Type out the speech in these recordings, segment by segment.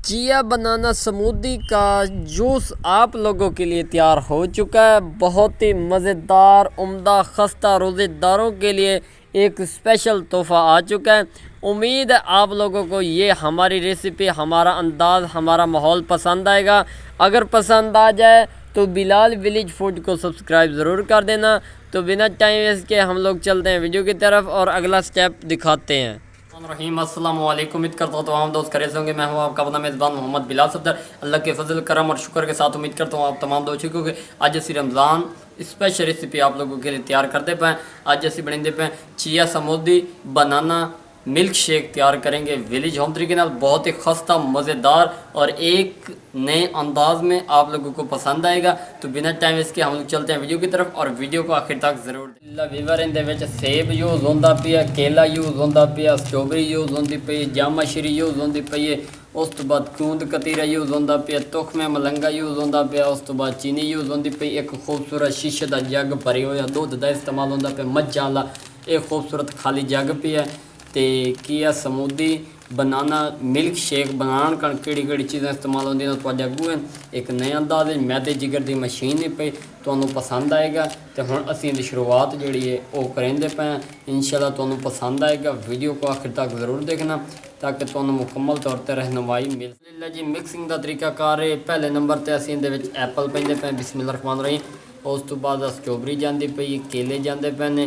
Chia बनाना smoothie का juice आप लोगों के लिए तैयार हो चुका है। बहुत ही मज़ेदार उम्दा खस्ता रोज़ेदारों के लिए एक स्पेशल तोहफ़ा आ चुका है। उम्मीद है आप लोगों को ये हमारी रेसिपी, हमारा अंदाज़, हमारा माहौल पसंद आएगा। अगर पसंद आ जाए तो बिलाल विलेज फूड को सब्सक्राइब ज़रूर कर देना। तो बिना टाइम वेस्ट के हम लोग चलते हैं वीडियो की तरफ और अगला स्टेप दिखाते हैं। रहीम अस्सलाम वालेकुम। उम्मीद करता हूँ तो हम दोस्त खैरियत से होंगे। मैं हूँ आपका अपना मेज़बान मोहम्मद बिलाल सफदर। अल्लाह के फजल करम और शुक्र के साथ उम्मीद करता हूँ आप तमाम दोस्त ठीक होंगे। आज असी रमज़ान स्पेशल रेसिपी आप लोगों के लिए तैयार करते पे। आज असी बनाते पे चिया समूदी बनाना मिल्क शेक तैयार करेंगे विलेज होम तरीके नाल। बहुत ही खस्ता मज़ेदार और एक नए अंदाज में आप लोगों को पसंद आएगा। तो बिना टाइम इसके हम लोग चलते हैं वीडियो की तरफ और वीडियो को आखिर तक जरूर वीवर। इन सेब यूज़ होंदा पिया, केला यूज़ होंदा पिया, स्ट्रॉबेरी यूज़ होंदी पई, जामाशरी यूज़ होंदी पई है। उस तो बाद गूंद कतीरा यूज़ होंदा पिया, तुखमे मलंगा यूज़ होंदा पिया। उस तो बाद चीनी यूज़ होंदी पई। एक खूबसूरत शीशे का जग भरे हुआ दुध का इस्तेमाल होंदा पिया, मज्झां वाला एक खूबसूरत खाली जग पिया। तो किया समूदी बनाना मिल्क शेक बनाने का कि चीज़ें इस्तेमाल होंदियां तो अगू है एक नए अंदाज मैदे जिगर की मशीन नहीं पई तो पसंद आएगा। तो हुण असीं दी शुरुआत जिहड़ी है वो करेंदे पे हैं। इंशाल्लाह तुहानूं पसंद आएगा। वीडियो को आखिर तक ज़रूर देखना ताकि तुहानूं मुकम्मल तौर पर रहनुमाई मिल जी। मिक्सिंग का तरीकाकार है। पहले नंबर पर असीं इहदे विच एप्पल पैंदे पे, बिस्मिल्लाह रहमान रहीम। उस तो बाद स्ट्रॉबेरी जाती पई, केले जाते पे ने।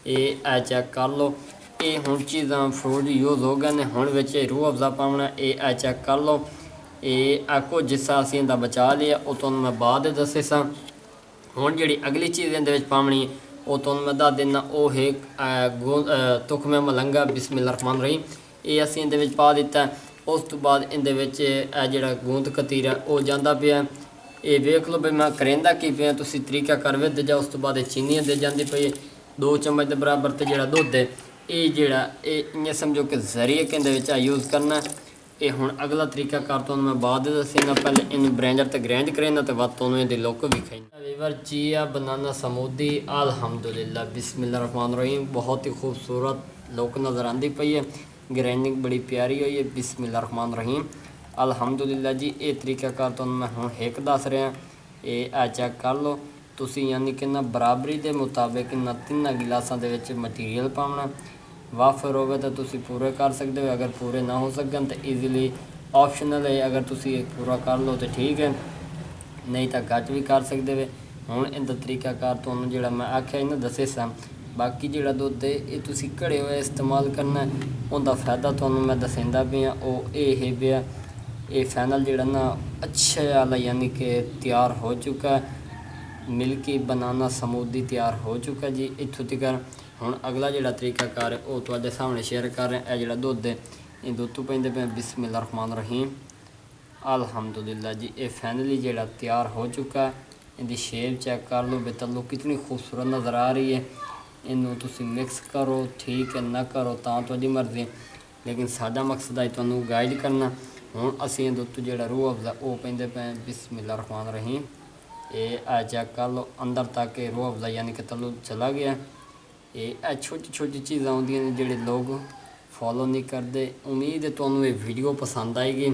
ये चेक कर लो, ये हुण चीज़ां फ्रूट यूज़ हो गए ने। हुण विच रूह अफ़ज़ा पाउणा, ये चेक कर लो। ये कुछ जिस्सा असीं इहदा बचा लिया वो तुहानूं मैं बाद दस्से सा। हुण जिहड़ी अगली चीज़ इहदे विच पाउणी वो तुहानूं मैं दस दिना वो है तुखमे मलंगा, बिस्मिल्लाह रहमान रहीम। ये असीं इहदे विच पा दित्ता। उस तो बाद इहदे विच जिहड़ा गूंद कतीरा वो जांदा पिया। ये वेख लो भी मैं करेंदा की पिया, तुसीं तरीका कर वेखदे जाओ। उस तो बाद चीनी इहदे जांदी पई 2 चम्मच के बराबर। तो जिहड़ा दुध है ये जिहड़ा इ'यां समझो कि जरिए के इहदे विच यूज़ करना। ये हुण अगला तरीका कर तुहानूं मैं बाद दस्सना। पहले इन्हूं ब्लेंडर ते ग्राइंड करेना तो बाद तुहानूं इहदी लुक विखाइना। वीवर चिया बनाना समूदी अल्हम्दुलिल्लाह, बिस्मिल्लाह रहमान रहीम। बहुत ही खूबसूरत लुक नज़र आती पई है। ग्राइंडिंग बड़ी प्यारी हुई है। बिस्मिल्लाह रहमान रहीम अल्हम्दुलिल्लाह जी। ये तरीकाकार तुहानूं मैं हुण हिक दस रहा। ये चेक कर लो तुसीं, यानी कि ना बराबरी के मुताबिक इन्हां 3 गिलासां दे विच मटीरियल पाउणा। वाफर होवे तो तुसीं पूरे कर सकते हो, अगर पूरे ना हो सकन तो ईजीली ऑप्शनल है। अगर तुसीं पूरा कर लो तो ठीक है, नहीं तो घट भी कर सकते हो। हुण इहदा तरीकाकार तुहानूं जिहड़ा मैं आख्या इन्हां दस्से सा। बाकी जिहड़ा दुध है ये तुसीं घड़े हुए इस्तेमाल करना। उहदा फायदा तुहानूं मैं दस्सदा पिया वो ये पिया। ये फाइनल जिहड़ा ना अच्छे वाला यानी कि तैयार हो चुका है। मिल्की बनाना समूदी तैयार हो चुका जी इत्थों तक। हुण अगला जिहड़ा तरीकाकार है वो तुहाडे सामने शेयर कर रहे हैं। जिहड़ा दुध है ये दुध तो पैंदे पे बिस्मिल्लाह रहमान रहीम अल्हम्दुलिल्लाह जी। ये फाइनली जिहड़ा तैयार हो चुका है। इहदी शेप चेक कर लो, बेतल्लो कितनी खूबसूरत नज़र आ रही है। इनू तुसीं मिक्स करो ठीक है, ना करो तां तुहाडी मर्ज़ी, लेकिन साडा मकसद है तुहानूं गाइड करना। हुण असीं इहदे उत्ते जिहड़ा रूह अफ़ज़ा वो पैंदे पे बिस्मिल्लाह रहमान रहीम। ये चेक कर लो अंदर तक रूह अफ़ज़ा यानी कि तल्लू चला गया। ये छोटी छोटी चीज़ां होंदियां ने जिहड़े लोग फॉलो नहीं करते। उम्मीद है तुहानूं ये वीडियो पसंद आएगी।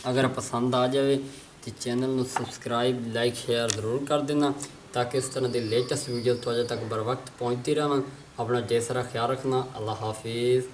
अगर पसंद आ जाए तो चैनल नूं सबसक्राइब, लाइक, शेयर ज़रूर कर देना ताकि इस तरह की लेटेस्ट वीडियो तुहाडे तक बर वक्त पहुँचती रहन। अपना ढेर सारा ख्याल रखना। अल्लाह हाफिज़।